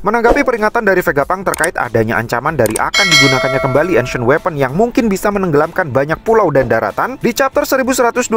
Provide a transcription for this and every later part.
Menanggapi peringatan dari Vegapunk terkait adanya ancaman dari akan digunakannya kembali Ancient Weapon yang mungkin bisa menenggelamkan banyak pulau dan daratan, di chapter 1125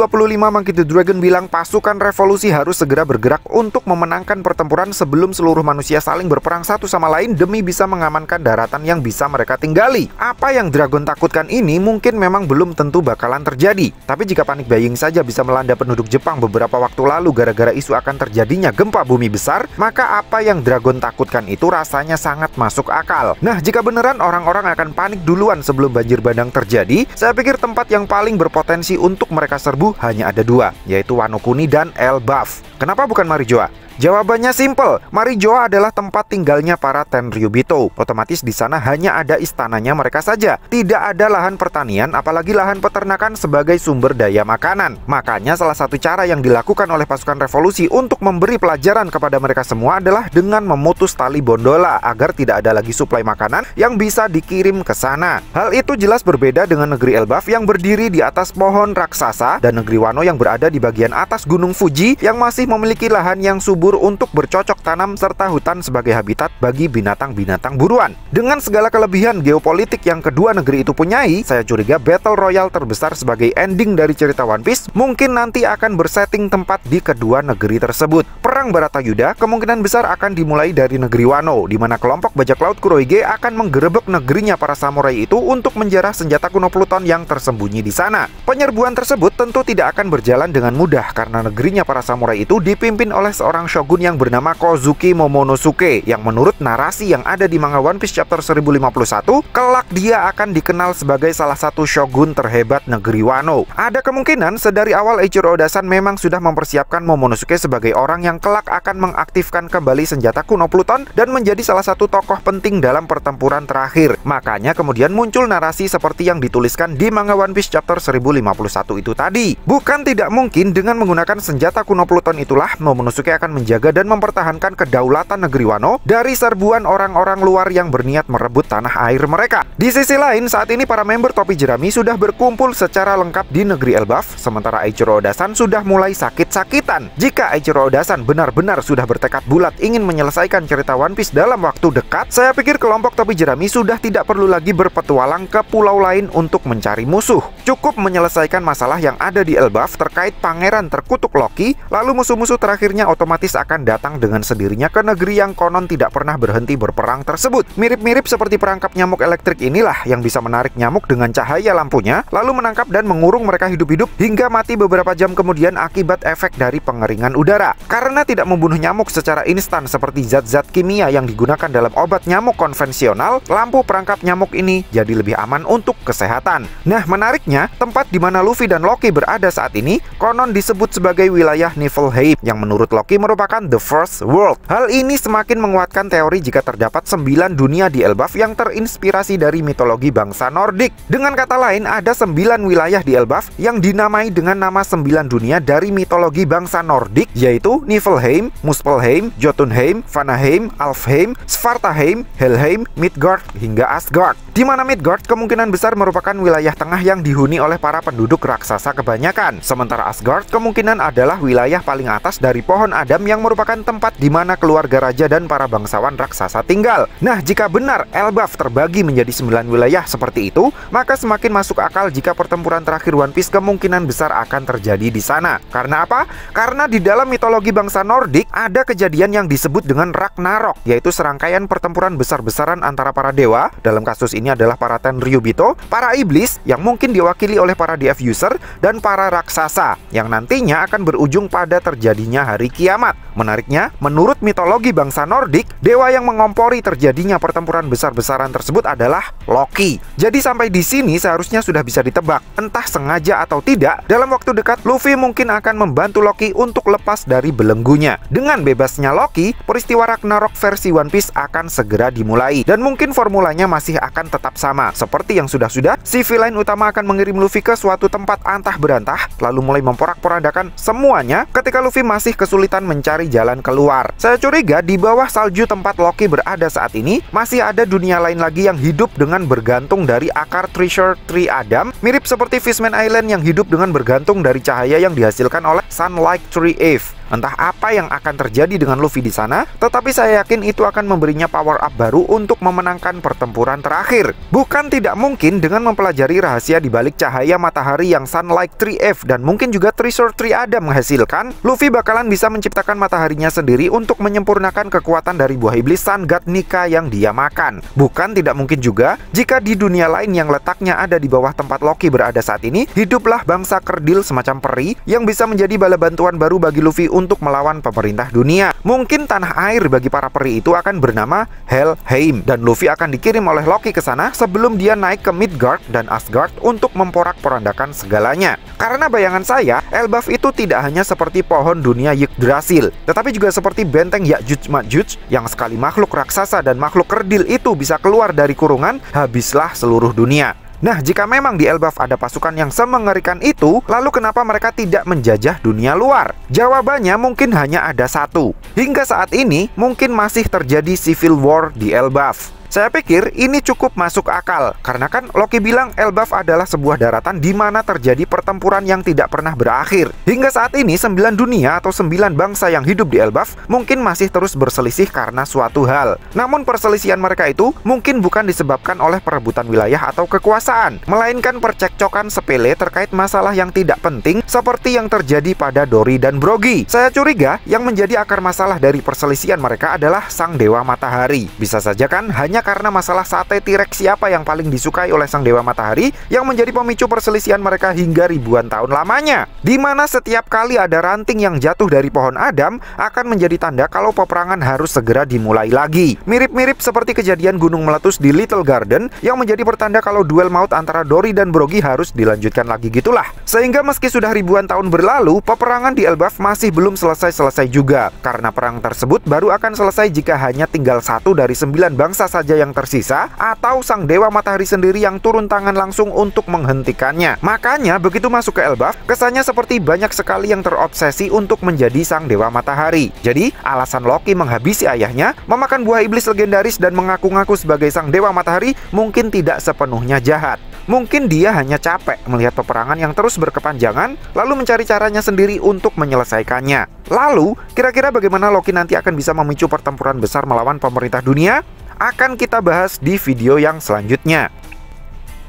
Monkey D. Dragon bilang pasukan revolusi harus segera bergerak untuk memenangkan pertempuran sebelum seluruh manusia saling berperang satu sama lain demi bisa mengamankan daratan yang bisa mereka tinggali. Apa yang Dragon takutkan ini mungkin memang belum tentu bakalan terjadi, tapi jika panic buying saja bisa melanda penduduk Jepang beberapa waktu lalu gara-gara isu akan terjadinya gempa bumi besar, maka apa yang Dragon takutkan itu rasanya sangat masuk akal. Nah, jika beneran orang-orang akan panik duluan sebelum banjir bandang terjadi, saya pikir tempat yang paling berpotensi untuk mereka serbu hanya ada dua, yaitu Wano Kuni dan Elbaf. Kenapa bukan Marijoa? Jawabannya simple, Marijoa adalah tempat tinggalnya para Tenryubito. Otomatis di sana hanya ada istananya mereka saja. Tidak ada lahan pertanian, apalagi lahan peternakan sebagai sumber daya makanan. Makanya salah satu cara yang dilakukan oleh pasukan revolusi untuk memberi pelajaran kepada mereka semua adalah dengan memutus tali bondola agar tidak ada lagi suplai makanan yang bisa dikirim ke sana. Hal itu jelas berbeda dengan negeri Elbaf yang berdiri di atas pohon raksasa dan negeri Wano yang berada di bagian atas Gunung Fuji yang masih memiliki lahan yang subur untuk bercocok tanam serta hutan sebagai habitat bagi binatang-binatang buruan. Dengan segala kelebihan geopolitik yang kedua negeri itu punyai, saya curiga battle royale terbesar sebagai ending dari cerita One Piece mungkin nanti akan bersetting tempat di kedua negeri tersebut. Perang Baratayuda kemungkinan besar akan dimulai dari negeri Wano, di mana kelompok bajak laut Kurohige akan menggerebek negerinya para samurai itu untuk menjarah senjata kuno Pluton yang tersembunyi di sana. Penyerbuan tersebut tentu tidak akan berjalan dengan mudah karena negerinya para samurai itu dipimpin oleh seorang shogun yang bernama Kozuki Momonosuke, yang menurut narasi yang ada di manga One Piece chapter 1051, kelak dia akan dikenal sebagai salah satu shogun terhebat negeri Wano. Ada kemungkinan sedari awal Eiichiro Oda-san memang sudah mempersiapkan Momonosuke sebagai orang yang kelak akan mengaktifkan kembali senjata kuno Pluton dan menjadi salah satu tokoh penting dalam pertempuran terakhir. Makanya kemudian muncul narasi seperti yang dituliskan di manga One Piece chapter 1051 itu tadi. Bukan tidak mungkin dengan menggunakan senjata kuno Pluton itulah Momonosuke akan menjaga dan mempertahankan kedaulatan negeri Wano dari serbuan orang-orang luar yang berniat merebut tanah air mereka. Di sisi lain, saat ini para member topi jerami sudah berkumpul secara lengkap di negeri Elbaf, sementara Eiichiro Oda-san sudah mulai sakit-sakitan. Jika Eiichiro Oda-san benar-benar sudah bertekad bulat ingin menyelesaikan cerita One Piece dalam waktu dekat, saya pikir kelompok topi jerami sudah tidak perlu lagi berpetualang ke pulau lain untuk mencari musuh. Cukup menyelesaikan masalah yang ada di Elbaf terkait pangeran terkutuk Loki, lalu musuh-musuh terakhirnya otomatis akan datang dengan sendirinya ke negeri yang konon tidak pernah berhenti berperang tersebut. Mirip-mirip seperti perangkap nyamuk elektrik inilah yang bisa menarik nyamuk dengan cahaya lampunya, lalu menangkap dan mengurung mereka hidup-hidup hingga mati beberapa jam kemudian akibat efek dari pengeringan udara. Karena tidak membunuh nyamuk secara instan seperti zat-zat kimia yang digunakan dalam obat nyamuk konvensional, lampu perangkap nyamuk ini jadi lebih aman untuk kesehatan. Nah, menariknya, tempat di mana Luffy dan Loki berada saat ini konon disebut sebagai wilayah Niflheim yang menurut Loki merupakan The First World. Hal ini semakin menguatkan teori jika terdapat 9 dunia di Elbaf yang terinspirasi dari mitologi bangsa Nordik. Dengan kata lain, ada 9 wilayah di Elbaf yang dinamai dengan nama 9 dunia dari mitologi bangsa Nordik, yaitu Niflheim, Muspelheim, Jotunheim, Vanaheim, Alfheim, Svartalheim, Helheim, Midgard, hingga Asgard. Di mana Midgard kemungkinan besar merupakan wilayah tengah yang dihuni oleh para penduduk raksasa kebanyakan. Sementara Asgard kemungkinan adalah wilayah paling atas dari pohon Adam yang merupakan tempat di mana keluarga raja dan para bangsawan raksasa tinggal. Nah, jika benar Elbaf terbagi menjadi 9 wilayah seperti itu, maka semakin masuk akal jika pertempuran terakhir One Piece kemungkinan besar akan terjadi di sana. Karena apa? Karena di dalam mitologi bangsa Nordik ada kejadian yang disebut dengan Ragnarok, yaitu serangkaian pertempuran besar-besaran antara para dewa, dalam kasus ini adalah para Tenryubito, para iblis yang mungkin diwakili oleh para DF user, dan para raksasa yang nantinya akan berujung pada terjadinya hari kiamat. Menariknya, menurut mitologi bangsa Nordik, dewa yang mengompori terjadinya pertempuran besar-besaran tersebut adalah Loki. Jadi sampai di sini seharusnya sudah bisa ditebak, entah sengaja atau tidak, dalam waktu dekat Luffy mungkin akan membantu Loki untuk lepas dari belenggunya. Dengan bebasnya Loki, peristiwa Ragnarok versi One Piece akan segera dimulai, dan mungkin formulanya masih akan tetap sama. Seperti yang sudah-sudah, si villain utama akan mengirim Luffy ke suatu tempat antah berantah, lalu mulai memporak-porandakan semuanya ketika Luffy masih kesulitan mencari jalan keluar. Saya curiga di bawah salju tempat Loki berada saat ini, masih ada dunia lain lagi yang hidup dengan bergantung dari akar Treasure Tree Adam, mirip seperti Fishman Island yang hidup dengan bergantung dari cahaya yang dihasilkan oleh Sunlight Tree Eve. Entah apa yang akan terjadi dengan Luffy di sana, tetapi saya yakin itu akan memberinya power up baru untuk memenangkan pertempuran terakhir. Bukan tidak mungkin dengan mempelajari rahasia di balik cahaya matahari yang Sunlight Tree F dan mungkin juga Treasure Tree Adam menghasilkan, Luffy bakalan bisa menciptakan mataharinya sendiri untuk menyempurnakan kekuatan dari buah iblis Sun God Nika yang dia makan. Bukan tidak mungkin juga jika di dunia lain yang letaknya ada di bawah tempat Loki berada saat ini, hiduplah bangsa kerdil semacam peri yang bisa menjadi bala bantuan baru bagi Luffy untuk melawan pemerintah dunia. Mungkin tanah air bagi para peri itu akan bernama Helheim, dan Luffy akan dikirim oleh Loki ke sana sebelum dia naik ke Midgard dan Asgard untuk memporak-porandakan segalanya. Karena bayangan saya, Elbaf itu tidak hanya seperti pohon dunia Yggdrasil, tetapi juga seperti benteng Ya'juj Ma'juj yang sekali makhluk raksasa dan makhluk kerdil itu bisa keluar dari kurungan, habislah seluruh dunia. Nah, jika memang di Elbaf ada pasukan yang semengerikan itu, lalu kenapa mereka tidak menjajah dunia luar? Jawabannya mungkin hanya ada satu. Hingga saat ini, mungkin masih terjadi civil war di Elbaf. Saya pikir ini cukup masuk akal, karena kan Loki bilang Elbaf adalah sebuah daratan di mana terjadi pertempuran yang tidak pernah berakhir. Hingga saat ini 9 dunia atau 9 bangsa yang hidup di Elbaf mungkin masih terus berselisih karena suatu hal. Namun perselisihan mereka itu mungkin bukan disebabkan oleh perebutan wilayah atau kekuasaan, melainkan percekcokan sepele terkait masalah yang tidak penting seperti yang terjadi pada Dory dan Brogy. Saya curiga yang menjadi akar masalah dari perselisihan mereka adalah Sang Dewa Matahari. Bisa saja kan hanya karena masalah sate T-Rex siapa yang paling disukai oleh Sang Dewa Matahari yang menjadi pemicu perselisihan mereka hingga ribuan tahun lamanya. Di mana setiap kali ada ranting yang jatuh dari pohon Adam akan menjadi tanda kalau peperangan harus segera dimulai lagi. Mirip-mirip seperti kejadian gunung meletus di Little Garden yang menjadi pertanda kalau duel maut antara Dory dan Brogy harus dilanjutkan lagi gitulah. Sehingga meski sudah ribuan tahun berlalu, peperangan di Elbaf masih belum selesai-selesai juga. Karena perang tersebut baru akan selesai jika hanya tinggal 1 dari 9 bangsa saja yang tersisa, atau Sang Dewa Matahari sendiri yang turun tangan langsung untuk menghentikannya. Makanya begitu masuk ke Elbaf, kesannya seperti banyak sekali yang terobsesi untuk menjadi Sang Dewa Matahari. Jadi alasan Loki menghabisi ayahnya, memakan buah iblis legendaris dan mengaku-ngaku sebagai Sang Dewa Matahari mungkin tidak sepenuhnya jahat. Mungkin dia hanya capek melihat peperangan yang terus berkepanjangan, lalu mencari caranya sendiri untuk menyelesaikannya. Lalu, kira-kira bagaimana Loki nanti akan bisa memicu pertempuran besar melawan pemerintah dunia? Akan kita bahas di video yang selanjutnya.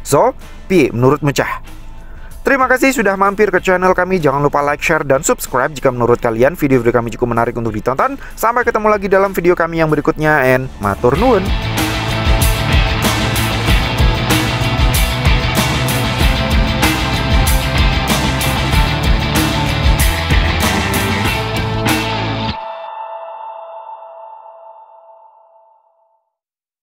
So, piye menurutmu cah? Terima kasih sudah mampir ke channel kami. Jangan lupa like, share, dan subscribe jika menurut kalian video-video kami cukup menarik untuk ditonton. Sampai ketemu lagi dalam video kami yang berikutnya, and matur nuwun.